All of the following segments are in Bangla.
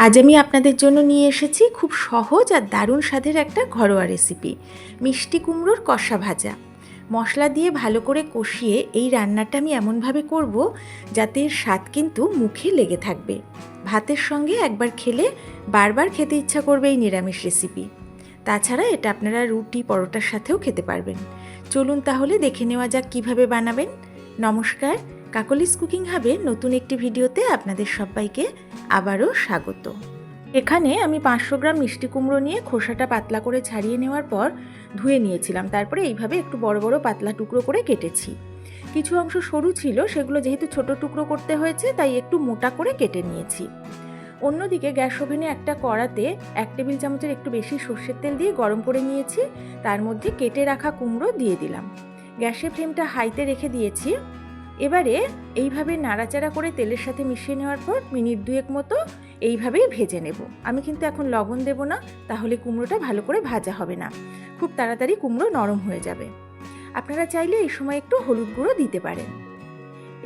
আজ আমি আপনাদের জন্য নিয়ে এসেছি খুব সহজ আর দারুণ স্বাদের একটা ঘরোয়া রেসিপি, মিষ্টি কুমড়োর কষা ভাজা। মশলা দিয়ে ভালো করে কষিয়ে এই রান্নাটা আমি এমনভাবে করব যাতে এর স্বাদ কিন্তু মুখে লেগে থাকবে। ভাতের সঙ্গে একবার খেলে বারবার খেতে ইচ্ছা করবে এই নিরামিষ রেসিপি। তাছাড়া এটা আপনারা রুটি পরোটার সাথেও খেতে পারবেন। চলুন তাহলে দেখে নেওয়া যাক কীভাবে বানাবেন। নমস্কার, কাকলিস কুকিং হাবের নতুন একটি ভিডিওতে আপনাদের সবাইকে আবারও স্বাগত। এখানে আমি 500 গ্রাম মিষ্টি কুমড়ো নিয়ে খোসাটা পাতলা করে ছাড়িয়ে নেওয়ার পর ধুয়ে নিয়েছিলাম। তারপরে এইভাবে একটু বড় বড় পাতলা টুকরো করে কেটেছি। কিছু অংশ সরু ছিল, সেগুলো যেহেতু ছোট টুকরো করতে হয়েছে তাই একটু মোটা করে কেটে নিয়েছি। অন্যদিকে গ্যাস ওভেনে একটা কড়াতে 1 টেবিল চামচের একটু বেশি সর্ষের তেল দিয়ে গরম করে নিয়েছি। তার মধ্যে কেটে রাখা কুমড়ো দিয়ে দিলাম। গ্যাসের ফ্লেমটা হাইতে রেখে দিয়েছি। এবারে এইভাবে নাড়াচাড়া করে তেলের সাথে মিশিয়ে নেওয়ার পর মিনিট 2 মতো এইভাবেই ভেজে নেব। আমি কিন্তু এখন লবণ দেব না, তাহলে কুমড়োটা ভালো করে ভাজা হবে না, খুব তাড়াতাড়ি কুমড়ো নরম হয়ে যাবে। আপনারা চাইলে এই সময় একটু হলুদ গুঁড়ো দিতে পারেন।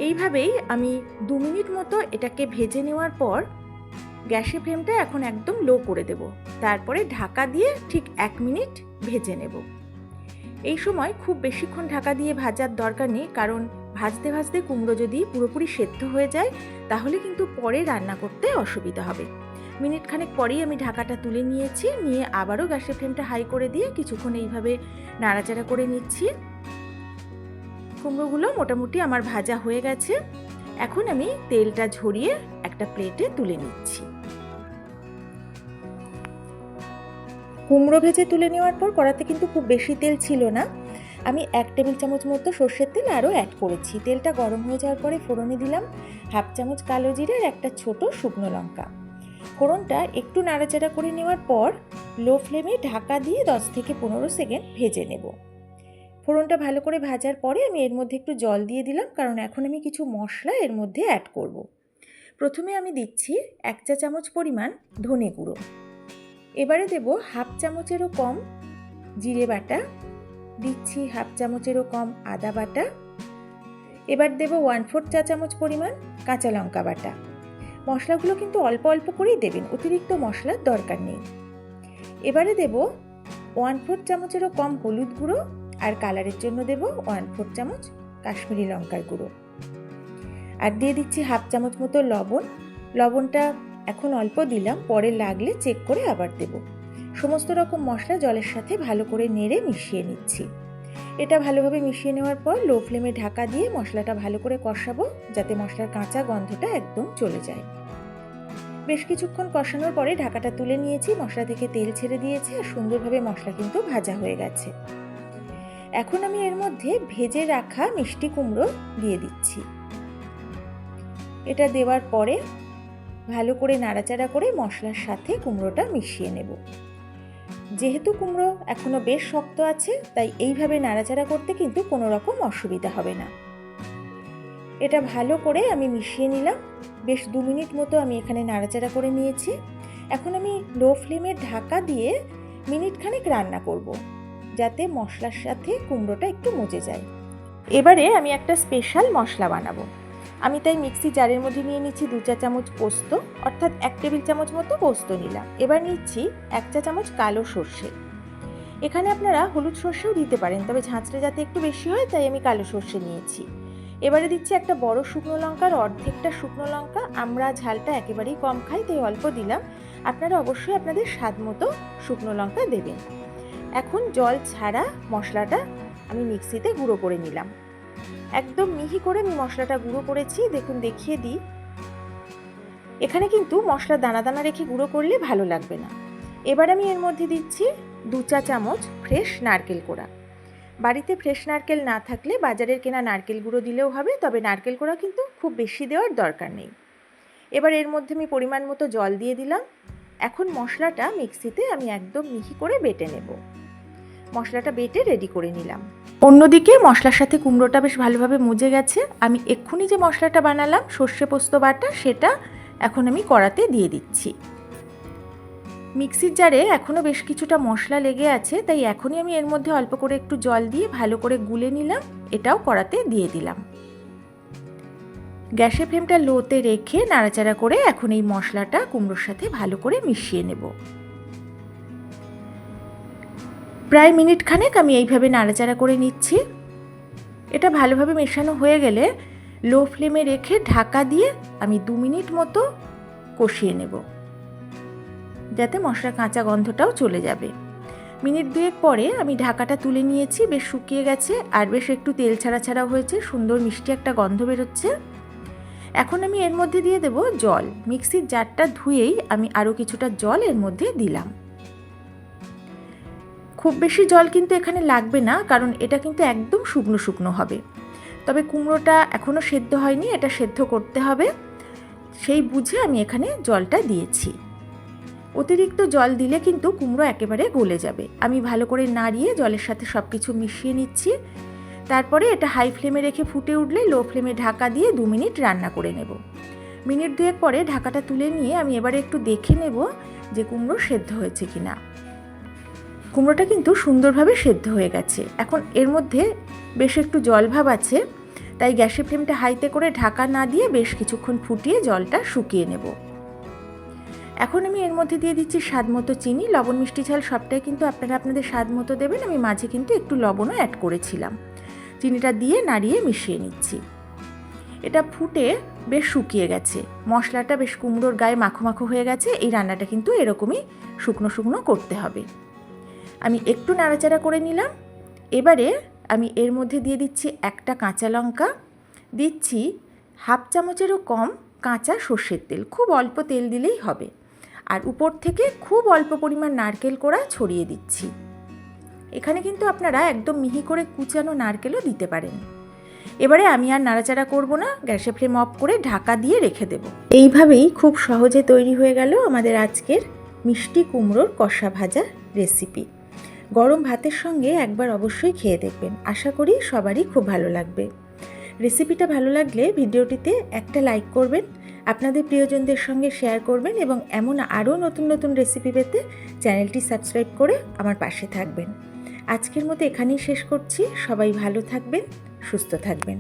এইভাবেই আমি 2 মিনিট মতো এটাকে ভেজে নেওয়ার পর গ্যাসের ফ্লেমটা এখন একদম লো করে দেব। তারপরে ঢাকা দিয়ে ঠিক 1 মিনিট ভেজে নেব। এই সময় খুব বেশিক্ষণ ঢাকা দিয়ে ভাজার দরকার নেই, কারণ ভাজতে ভাজতে কুমড়ো যদি পুরোপুরি সেদ্ধ হয়ে যায় তাহলে কিন্তু পরে রান্না করতে অসুবিধা হবে। মিনিট খানেক পরেই আমি ঢাকাটা তুলে নিয়েছি, নিয়ে আবারও গ্যাসের ফ্লেমটা হাই করে দিয়ে কিছুক্ষণ এইভাবে নাড়াচাড়া করে নিচ্ছি। কুমড়োগুলো মোটামুটি আমার ভাজা হয়ে গেছে। এখন আমি তেলটা ঝরিয়ে একটা প্লেটে তুলে নিচ্ছি। কুমড়ো ভেজে তুলে নেওয়ার পর কড়াতে কিন্তু খুব বেশি তেল ছিল না। আমি 1 টেবিল চামচ মতো সর্ষের তেল আরও অ্যাড করেছি। তেলটা গরম হয়ে যাওয়ার পরে ফোড়নে দিলাম 1/2 চামচ কালো জিরে আর একটা ছোট শুকনো লঙ্কা। ফোড়নটা একটু নাড়াচাড়া করে নেওয়ার পর লো ফ্লেমে ঢাকা দিয়ে 10 থেকে 15 সেকেন্ড ভেজে নেব। ফোড়নটা ভালো করে ভাজার পরে আমি এর মধ্যে একটু জল দিয়ে দিলাম, কারণ এখন আমি কিছু মশলা এর মধ্যে অ্যাড করব। প্রথমে আমি দিচ্ছি 1 চা চামচ পরিমাণ ধনে গুঁড়ো। এবারে দেব 1/2 চামচেরও কম জিরে বাটা, দিচ্ছি 1/2 চামচেরও কম আদা বাটা। এবার দেব 1/4 চা চামচ পরিমাণ কাঁচা লঙ্কা বাটা। মশলাগুলো কিন্তু অল্প অল্প করেই দেবেন, অতিরিক্ত মশলার দরকার নেই। এবারে দেব 1/4 চামচেরও কম হলুদ গুঁড়ো, আর কালারের জন্য দেব 1/4 চামচ কাশ্মীরি লঙ্কার গুঁড়ো। আর দিয়ে দিচ্ছি 1/2 চামচ মতো লবণ। লবণটা এখন অল্প দিলাম, পরে লাগলে চেক করে আবার দেব। সমস্ত রকম মশলা জলের সাথে ভালো করে নেড়ে মিশিয়ে নিচ্ছি। এটা ভালোভাবে মিশিয়ে নেওয়ার পর লো ফ্লেমে ঢাকা দিয়ে মশলাটা ভালো করে কষাবো, যাতে মশলার কাঁচা গন্ধটা একদম চলে যায়। বেশ কিছুক্ষণ কষানোর পরে ঢাকাটা তুলে নিয়েছি। মশলা থেকে তেল ছেড়ে দিয়েছে আর সুন্দরভাবে মশলা কিন্তু ভাজা হয়ে গেছে। এখন আমি এর মধ্যে ভেজে রাখা মিষ্টি কুমড়ো দিয়ে দিচ্ছি। এটা দেওয়ার পরে ভালো করে নাড়াচাড়া করে মশলার সাথে কুমড়োটা মিশিয়ে নেব। যেহেতু কুমড়ো এখনো বেশ শক্ত আছে, তাই এইভাবে নাড়াচাড়া করতে কিন্তু কোনো রকম অসুবিধা হবে না। এটা ভালো করে আমি মিশিয়ে নিলাম। বেশ 2 মিনিট মতো আমি এখানে নাড়াচাড়া করে নিয়েছি। এখন আমি লো ফ্লেমে ঢাকা দিয়ে মিনিট খানেক রান্না করব, যাতে মশলার সাথে কুমড়োটা একটু মজে যায়। এবারে আমি একটা স্পেশাল মশলা বানাবো। আমি তাই মিক্সি জারের মধ্যে নিয়ে নিচ্ছি 2 চা চামচ পোস্ত, অর্থাৎ 1 টেবিল চামচ মতো পোস্ত নিলাম। এবার নিচ্ছি 1 চা চামচ কালো সর্ষে। এখানে আপনারা হলুদ সর্ষেও দিতে পারেন, তবে ঝাঁঝরা যাতে একটু বেশি হয় তাই আমি কালো সর্ষে নিয়েছি। এবারে দিচ্ছি একটা বড় শুকনো লঙ্কার অর্ধেকটা শুকনো লঙ্কা। আমরা ঝালটা একেবারেই কম খাই, তাই অল্প দিলাম। আপনারা অবশ্যই আপনাদের স্বাদ মতো শুকনো লঙ্কা দেবেন। এখন জল ছাড়া মশলাটা আমি মিক্সিতে গুঁড়ো করে নিলাম। একদম মিহি করে আমি মশলাটা গুঁড়ো করেছি। দেখুন, দেখিয়ে দিই। এখানে কিন্তু মশলা দানা দানা রেখে গুঁড়ো করলে ভালো লাগবে না। এবার আমি এর মধ্যে দিচ্ছি 2 চা চামচ ফ্রেশ নারকেল কোড়া। বাড়িতে ফ্রেশ নারকেল না থাকলে বাজারের কেনা নারকেল গুঁড়ো দিলেও হবে, তবে নারকেল কোড়া কিন্তু খুব বেশি দেওয়ার দরকার নেই। এবার এর মধ্যে আমি পরিমাণ মতো জল দিয়ে দিলাম। এখন মশলাটা মিক্সিতে আমি একদম মিহি করে বেটে নেব। মশলাটা বেটে রেডি করে নিলাম। অন্যদিকে মশলার সাথে কুমড়োটা বেশ ভালোভাবে মজে গেছে। আমি এক্ষুনি যে মশলাটা বানালাম সর্ষে পোস্ত বাটা, সেটা এখন আমি কড়াতে দিয়ে দিচ্ছি। মিক্সির জারে এখনও বেশ কিছুটা মশলা লেগে আছে, তাই এখনই আমি এর মধ্যে অল্প করে একটু জল দিয়ে ভালো করে গুলে নিলাম। এটাও কড়াতে দিয়ে দিলাম। গ্যাসের ফ্লেমটা লোতে রেখে নাড়াচাড়া করে এখন এই মশলাটা কুমড়োর সাথে ভালো করে মিশিয়ে নেব। প্রায় মিনিট খানেক আমি এইভাবে নাড়াচাড়া করে নিচ্ছি। এটা ভালোভাবে মেশানো হয়ে গেলে লো ফ্লেমে রেখে ঢাকা দিয়ে আমি 2 মিনিট মতো কষিয়ে নেব, যাতে মশলার কাঁচা গন্ধটাও চলে যাবে। মিনিট 2 পরে আমি ঢাকাটা তুলে নিয়েছি, বেশ শুকিয়ে গেছে আর বেশ একটু তেল ছাড়া ছাড়া হয়েছে, সুন্দর মিষ্টি একটা গন্ধ বেরোচ্ছে। এখন আমি এর মধ্যে দিয়ে দেব জল। মিক্সির জারটা ধুয়েই আমি আরও কিছুটা জল এর মধ্যে দিলাম। খুব বেশি জল কিন্তু এখানে লাগবে না, কারণ এটা কিন্তু একদম শুকনো শুকনো হবে। তবে কুমড়োটা এখনও সেদ্ধ হয়নি, এটা সেদ্ধ করতে হবে, সেই বুঝে আমি এখানে জলটা দিয়েছি। অতিরিক্ত জল দিলে কিন্তু কুমড়ো একেবারে গলে যাবে। আমি ভালো করে নাড়িয়ে জলের সাথে সব কিছু মিশিয়ে নিচ্ছি। তারপরে এটা হাই ফ্লেমে রেখে ফুটে উঠলে লো ফ্লেমে ঢাকা দিয়ে 2 মিনিট রান্না করে নেব। মিনিট 2 পরে ঢাকাটা তুলে নিয়ে আমি এবারে একটু দেখে নেব যে কুমড়ো সেদ্ধ হয়েছে কিনা। কুমড়োটা কিন্তু সুন্দরভাবে সেদ্ধ হয়ে গেছে। এখন এর মধ্যে বেশ একটু জল ভাব আছে, তাই গ্যাসের ফ্লেমটা হাইতে করে ঢাকা না দিয়ে বেশ কিছুক্ষণ ফুটিয়ে জলটা শুকিয়ে নেব। এখন আমি এর মধ্যে দিয়ে দিচ্ছি স্বাদ মতো চিনি। লবণ মিষ্টি ঝাল সবটাই কিন্তু আপনারা আপনাদের স্বাদ মতো দেবেন। আমি মাঝে কিন্তু একটু লবণও অ্যাড করেছিলাম। চিনিটা দিয়ে নাড়িয়ে মিশিয়ে নিচ্ছি। এটা ফুটে বেশ শুকিয়ে গেছে, মশলাটা বেশ কুমড়োর গায়ে মাখো মাখো হয়ে গেছে। এই রান্নাটা কিন্তু এরকমই শুকনো শুকনো করতে হবে। আমি একটু নাড়াচাড়া করে নিলাম। এবারে আমি এর মধ্যে দিয়ে দিচ্ছি একটা কাঁচা লঙ্কা, দিচ্ছি হাফ চামচেরও কম কাঁচা সর্ষের তেল, খুব অল্প তেল দিলেই হবে। আর উপর থেকে খুব অল্প পরিমাণ নারকেল কোড়া ছড়িয়ে দিচ্ছি। এখানে কিন্তু আপনারা একদম মিহি করে কুচানো নারকেলও দিতে পারেন। এবারে আমি আর নাড়াচাড়া করব না, গ্যাসের ফ্লেম অফ করে ঢাকা দিয়ে রেখে দেব। এইভাবেই খুব সহজে তৈরি হয়ে গেল আমাদের আজকের মিষ্টি কুমড়োর কষা ভাজা রেসিপি। গরম ভাতের সঙ্গে একবার অবশ্যই খেয়ে দেখবেন, আশা করি সবারই খুব ভালো লাগবে। রেসিপিটা ভালো লাগলে ভিডিওটিতে একটা লাইক করবেন, আপনাদের প্রিয়জনদের সঙ্গে শেয়ার করবেন এবং এমন আরও নতুন নতুন রেসিপি পেতে চ্যানেলটি সাবস্ক্রাইব করে আমার পাশে থাকবেন। আজকের মতো এখানেই শেষ করছি। সবাই ভালো থাকবেন, সুস্থ থাকবেন।